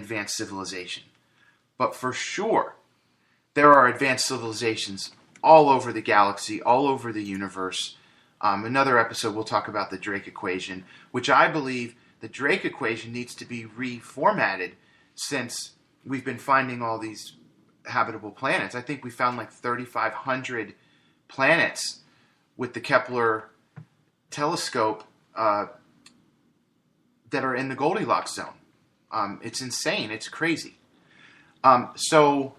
advanced civilization. But for sure, there are advanced civilizations all over the galaxy, all over the universe. Another episode we'll talk about the Drake equation, which I believe the Drake equation needs to be reformatted since we've been finding all these habitable planets. I think we found like 3,500 planets with the Kepler telescope that are in the Goldilocks zone. It's insane. It's crazy. So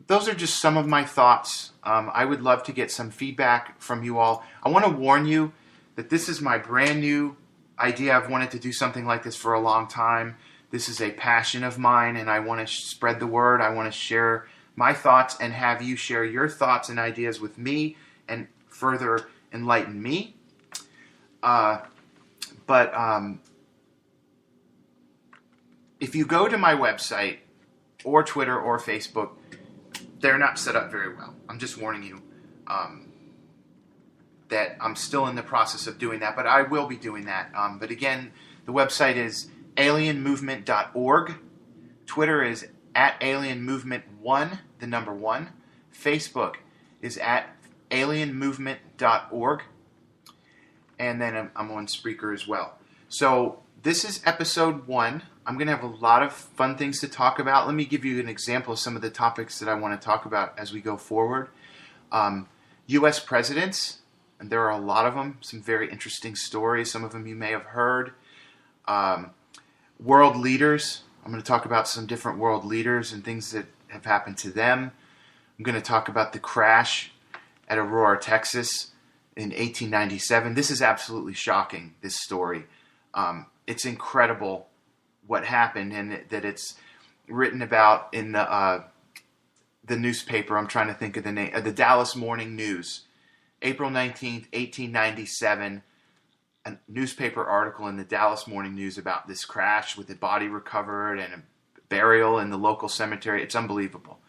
those are just some of my thoughts. I would love to get some feedback from you all. I want to warn you that this is my brand new idea. I've wanted to do something like this for a long time. This is a passion of mine, and I want to spread the word. I want to share my thoughts and have you share your thoughts and ideas with me and further enlighten me. If you go to my website or Twitter or Facebook, they're not set up very well. I'm just warning you that I'm still in the process of doing that, but I will be doing that. But again, the website is alienmovement.org. Twitter is at alienmovement1, the number 1. Facebook is at alienmovement.org. And then I'm on Spreaker as well. So this is episode 1. I'm going to have a lot of fun things to talk about. Let me give you an example of some of the topics that I want to talk about as we go forward. U.S. presidents, and there are a lot of them, some very interesting stories. Some of them you may have heard. World leaders. I'm going to talk about some different world leaders and things that have happened to them. I'm going to talk about the crash at Aurora, Texas in 1897. This is absolutely shocking, this story. It's incredible what happened, and that it's written about in the newspaper. I'm trying to think of the name. The Dallas Morning News. April 19th, 1897. A newspaper article in the Dallas Morning News about this crash with a body recovered and a burial in the local cemetery. It's unbelievable.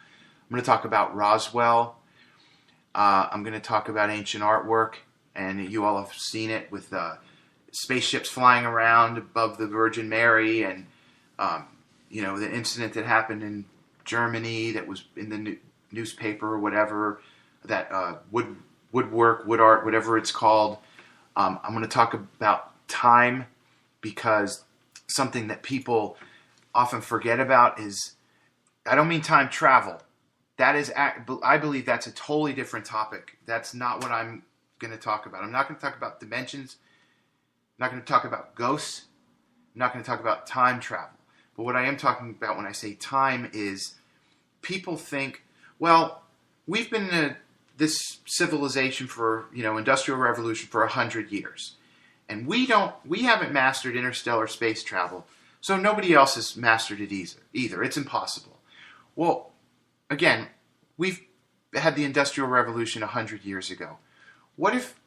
I'm going to talk about Roswell. I'm going to talk about ancient artwork, and you all have seen it with spaceships flying around above the Virgin Mary, and the incident that happened in Germany that was in the newspaper or whatever, that woodwork, wood art, whatever it's called. I'm going to talk about time, because something that people often forget about is, I don't mean time travel. That is, I believe that's a totally different topic. That's not what I'm going to talk about. I'm not going to talk about dimensions. I'm not going to talk about ghosts. I'm not going to talk about time travel. But what I am talking about when I say time is, people think, well, we've been in this civilization for, industrial revolution for 100 years. And we haven't mastered interstellar space travel. So nobody else has mastered it either. It's impossible. Well, again, we've had the Industrial Revolution 100 years ago. What if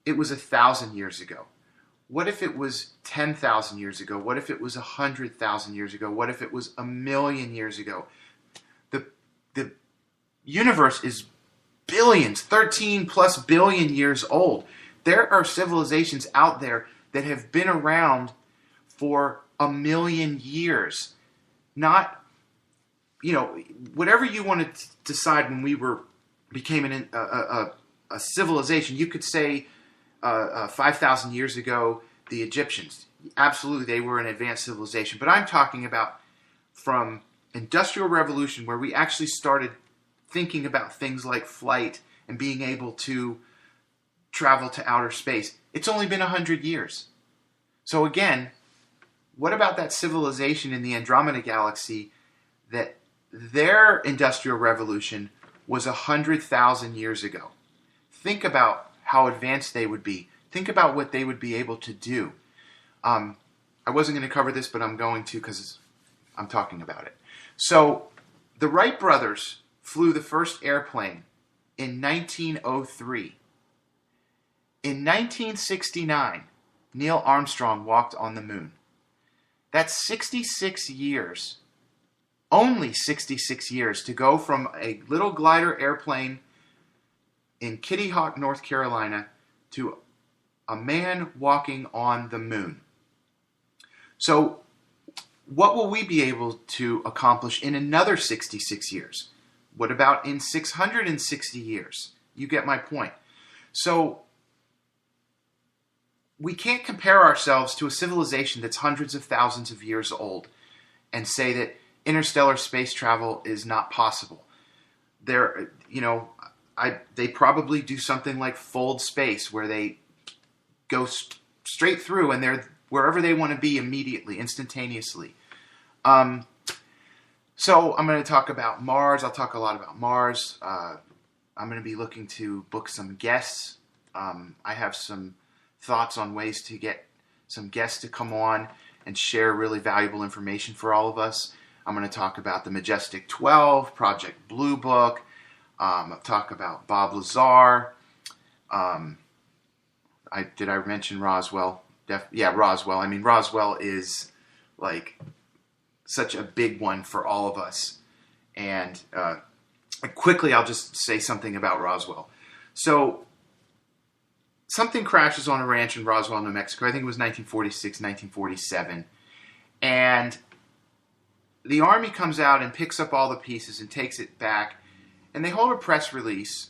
it was 1,000 years ago? What if it was 10,000 years ago? What if it was 100,000 years ago? What if it was 1,000,000 years ago? The universe is billions, 13 plus billion years old. There are civilizations out there that have been around for 1,000,000 years. Not, whatever you want to decide when we became a civilization. You could say 5,000 years ago, the Egyptians. Absolutely, they were an advanced civilization. But I'm talking about from Industrial Revolution, where we actually started thinking about things like flight and being able to travel to outer space. It's only been 100 years. So again, what about that civilization in the Andromeda Galaxy that their Industrial Revolution was 100,000 years ago? Think about how advanced they would be. Think about what they would be able to do. I wasn't going to cover this, but I'm going to, because I'm talking about it. So the Wright brothers flew the first airplane in 1903. In 1969, Neil Armstrong walked on the moon. That's 66 years, only 66 years, to go from a little glider airplane in Kitty Hawk, North Carolina, to a man walking on the moon. So what will we be able to accomplish in another 66 years? What about in 660 years? You get my point. So we can't compare ourselves to a civilization that's hundreds of thousands of years old and say that interstellar space travel is not possible. They probably do something like fold space, where they go straight through and they're wherever they want to be immediately, instantaneously. So I'm going to talk about Mars. I'll talk a lot about Mars. I'm going to be looking to book some guests. I have some thoughts on ways to get some guests to come on and share really valuable information for all of us. I'm going to talk about the Majestic 12, Project Blue Book. I'll talk about Bob Lazar. Did I mention Roswell? Roswell. I mean, Roswell is like such a big one for all of us. And quickly, I'll just say something about Roswell. So something crashes on a ranch in Roswell, New Mexico. I think it was 1946, 1947. And the Army comes out and picks up all the pieces and takes it back. And they hold a press release.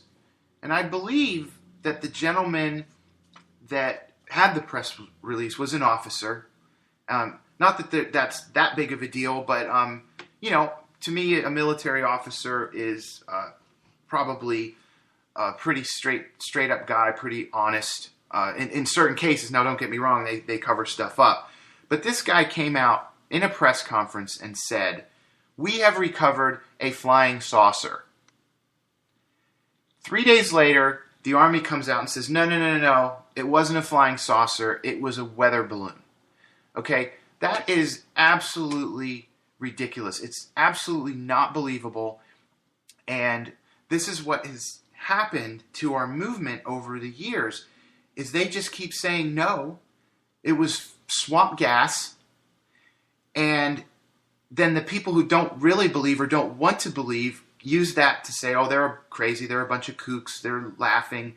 And I believe that the gentleman that had the press release was an officer. Not that that's that big of a deal, but, to me, a military officer is probably a pretty straight up guy, pretty honest. In certain cases, now don't get me wrong, they cover stuff up. But this guy came out in a press conference and said, "We have recovered a flying saucer." 3 days later, the Army comes out and says, no, it wasn't a flying saucer, it was a weather balloon. Okay, that is absolutely ridiculous. It's absolutely not believable. And this is what has happened to our movement over the years, is they just keep saying no, it was swamp gas. And then the people who don't really believe or don't want to believe use that to say, oh, they're crazy, they're a bunch of kooks, they're laughing.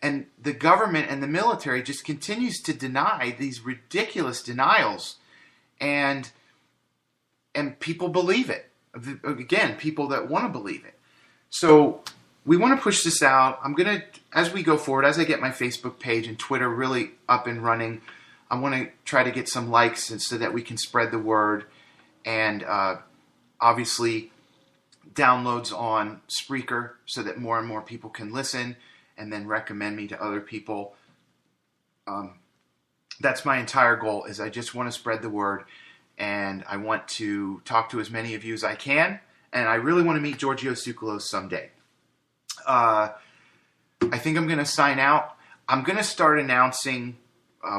And the government and the military just continues to deny these ridiculous denials. And people believe it. Again, people that want to believe it. So we want to push this out. I'm going to, as we go forward, as I get my Facebook page and Twitter really up and running, I want to try to get some likes so that we can spread the word. And obviously downloads on Spreaker so that more and more people can listen and then recommend me to other people. That's my entire goal, is I just want to spread the word, and I want to talk to as many of you as I can, and I really want to meet Giorgio Tsoukalos someday. I think I'm going to sign out. I'm going to start announcing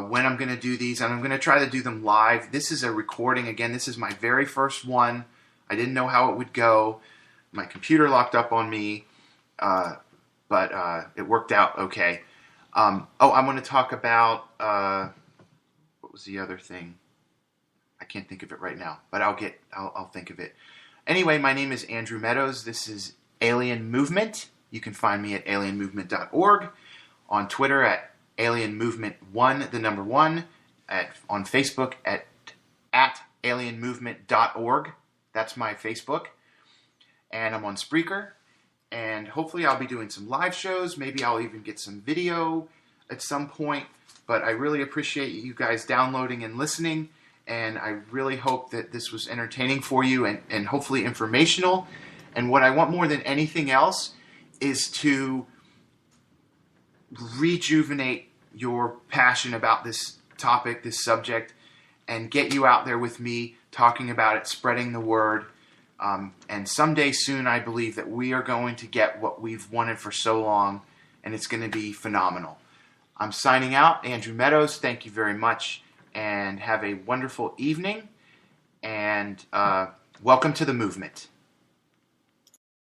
when I'm going to do these, and I'm going to try to do them live. This is a recording. Again, this is my very first one. I didn't know how it would go. My computer locked up on me, but it worked out okay. I'm going to talk about, what was the other thing? I can't think of it right now, but I'll think of it. Anyway, my name is Andrew Meadows. This is Alien Movement. You can find me at alienmovement.org, on Twitter at alienmovement1, the number 1, on Facebook at alienmovement.org. That's my Facebook. And I'm on Spreaker. And hopefully I'll be doing some live shows. Maybe I'll even get some video at some point. But I really appreciate you guys downloading and listening. And I really hope that this was entertaining for you and hopefully informational. And what I want more than anything else is to rejuvenate your passion about this topic, this subject, and get you out there with me talking about it, spreading the word. And someday soon, I believe that we are going to get what we've wanted for so long, and it's going to be phenomenal. I'm signing out. Andrew Meadows, thank you very much, and have a wonderful evening, and welcome to the movement.